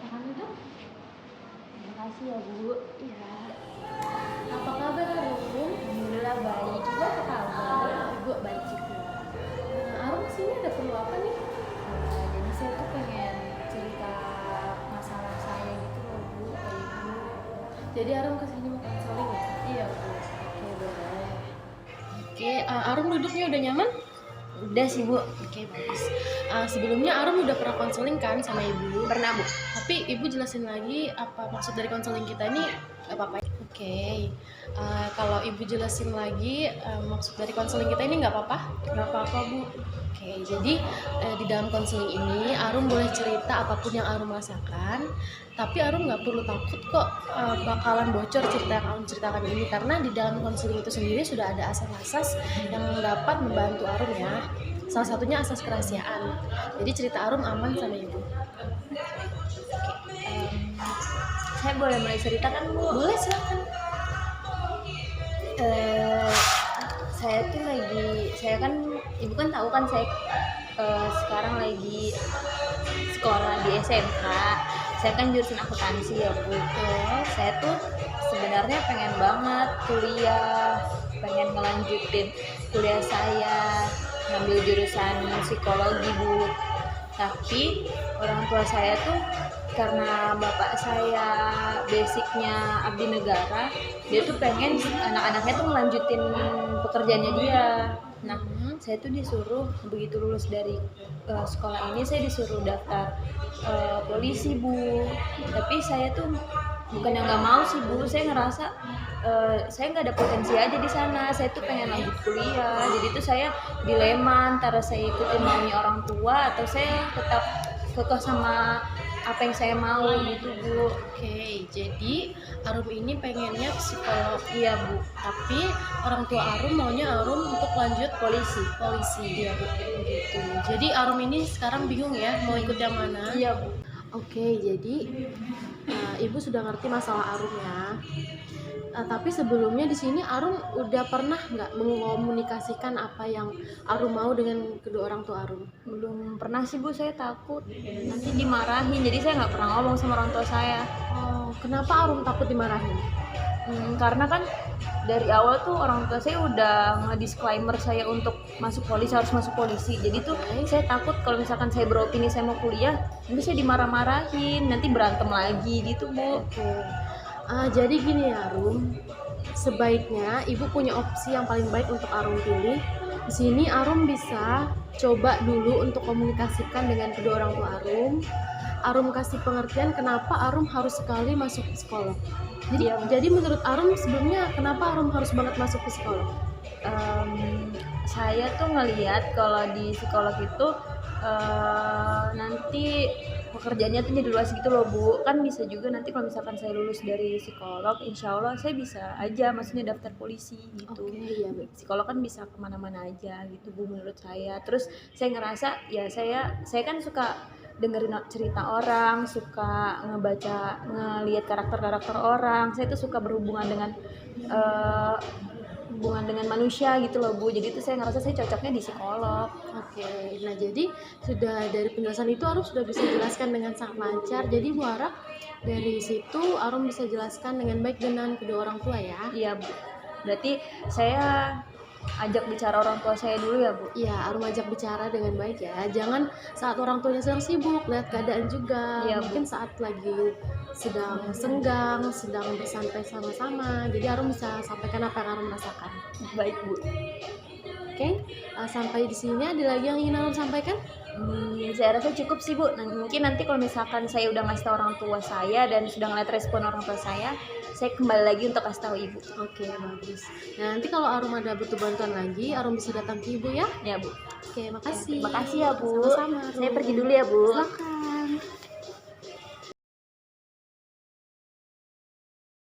Makan dong. Terima kasih ya Bu. Iya. Apa kabar Arum? Alhamdulillah baik. Ibu apa kabar? Ibu baik juga. Arum kesini ada perlu apa nih? Jadi saya tuh pengen cerita masalah saya gitu loh Bu ke Ibu. Jadi Arum kesini mau konseling ya? Iya Bu. Oke boleh. Oke, Arum duduknya udah nyaman? Udah sih Bu. Oke bagus. Sebelumnya Arum udah pernah konseling kan sama ibu? Pernah Bu. Tapi ibu jelasin lagi apa maksud dari konseling kita ini apa-apa. Oke. Kalau ibu jelasin lagi maksud dari konseling kita ini nggak apa-apa? Gak apa-apa Bu. Oke, jadi di dalam konseling ini Arum boleh cerita apapun yang Arum rasakan, tapi Arum nggak perlu takut kok bakalan bocor cerita yang Arum ceritakan ini, karena di dalam konseling itu sendiri sudah ada asas-asas yang dapat membantu Arum ya. Salah satunya asas kerahasiaan. Jadi cerita Arum aman sama ibu. Saya boleh mulai cerita kan Bu? Boleh silakan. Saya kan Ibu kan tahu kan saya sekarang lagi sekolah di SMK. Saya kan jurusan akuntansi ya Bu. Saya tuh sebenarnya pengen banget kuliah, pengen ngelanjutin kuliah saya, ngambil jurusan psikologi Bu. Tapi orang tua saya tuh karena bapak saya basicnya abdi negara, dia tuh pengen anak-anaknya tuh melanjutin pekerjaannya dia. Nah, saya tuh disuruh begitu lulus dari sekolah ini, saya disuruh daftar polisi Bu. Tapi saya tuh bukan yang nggak mau sih Bu, saya ngerasa saya nggak ada potensi aja di sana. Saya tuh pengen lanjut kuliah, jadi tuh saya dilema antara saya ikutin maunya orang tua atau saya tetap kekeh sama apa yang saya mau gitu Bu. Oke, jadi Arum ini pengennya psikolog. Iya Bu. Tapi orang tua Arum maunya Arum untuk lanjut Polisi. Iya Bu, gitu. Jadi Arum ini sekarang bingung ya mau ikut yang mana? Iya Bu. Oke, jadi ibu sudah ngerti masalah Arum ya. Tapi sebelumnya di sini Arum udah pernah nggak mengkomunikasikan apa yang Arum mau dengan kedua orang tua Arum? Belum pernah sih Bu, saya takut nanti dimarahin, jadi saya nggak pernah ngomong sama orang tua saya. Oh, kenapa Arum takut dimarahin? Karena kan dari awal tuh orang tua saya udah nge-disclaimer saya untuk masuk polisi, harus masuk polisi. Jadi tuh saya takut kalau misalkan saya beropini saya mau kuliah, nanti saya dimarah-marahin, nanti berantem lagi gitu Bu. Oke. Jadi gini ya Arum, sebaiknya ibu punya opsi yang paling baik untuk Arum pilih. Di sini Arum bisa coba dulu untuk komunikasikan dengan kedua orang tua Arum. Arum kasih pengertian kenapa Arum harus sekali masuk psikolog. Jadi menurut Arum sebelumnya kenapa Arum harus banget masuk psikolog? Saya tuh ngelihat kalau di psikolog itu nanti pekerjaannya tuh jadi luas gitu loh Bu. Kan bisa juga nanti kalau misalkan saya lulus dari psikolog, insya Allah saya bisa aja maksudnya daftar polisi gitu. Oke, iya Bu. Psikolog kan bisa kemana-mana aja gitu Bu menurut saya. Terus saya ngerasa ya saya kan suka dengerin cerita orang, suka ngelihat karakter orang. Saya tuh suka berhubungan dengan hubungan dengan manusia gitu loh Bu. Jadi itu saya ngerasa saya cocoknya di psikolog. Oke, nah jadi sudah dari penjelasan itu Arum sudah bisa jelaskan dengan sangat lancar. Jadi Bu harap dari situ Arum bisa jelaskan dengan baik dengan kedua orang tua ya. Iya Bu. Berarti saya ajak bicara orang tua saya dulu ya Bu. Iya, Arum ajak bicara dengan baik ya. Jangan saat orang tuanya sedang sibuk, lihat keadaan juga. Iya, Mungkin saat lagi sedang senggang, sedang bersantai sama-sama. Jadi Arum bisa sampaikan apa yang Arum rasakan. Baik Bu. Oke, sampai di sini ada lagi yang ingin Arum sampaikan? Saya rasa cukup sih Bu. Mungkin nanti kalau misalkan saya udah ngasih tahu orang tua saya dan sudah ngeliat respon orang tua saya kembali lagi untuk kasih tahu Ibu. Oke, bagus. Nah, nanti kalau Arum ada butuh bantuan lagi, Arum bisa datang ke Ibu ya? Ya Bu. Oke, makasih. Terima kasih ya Bu. Sama-sama, Arum. Saya pergi dulu ya Bu. Silakan.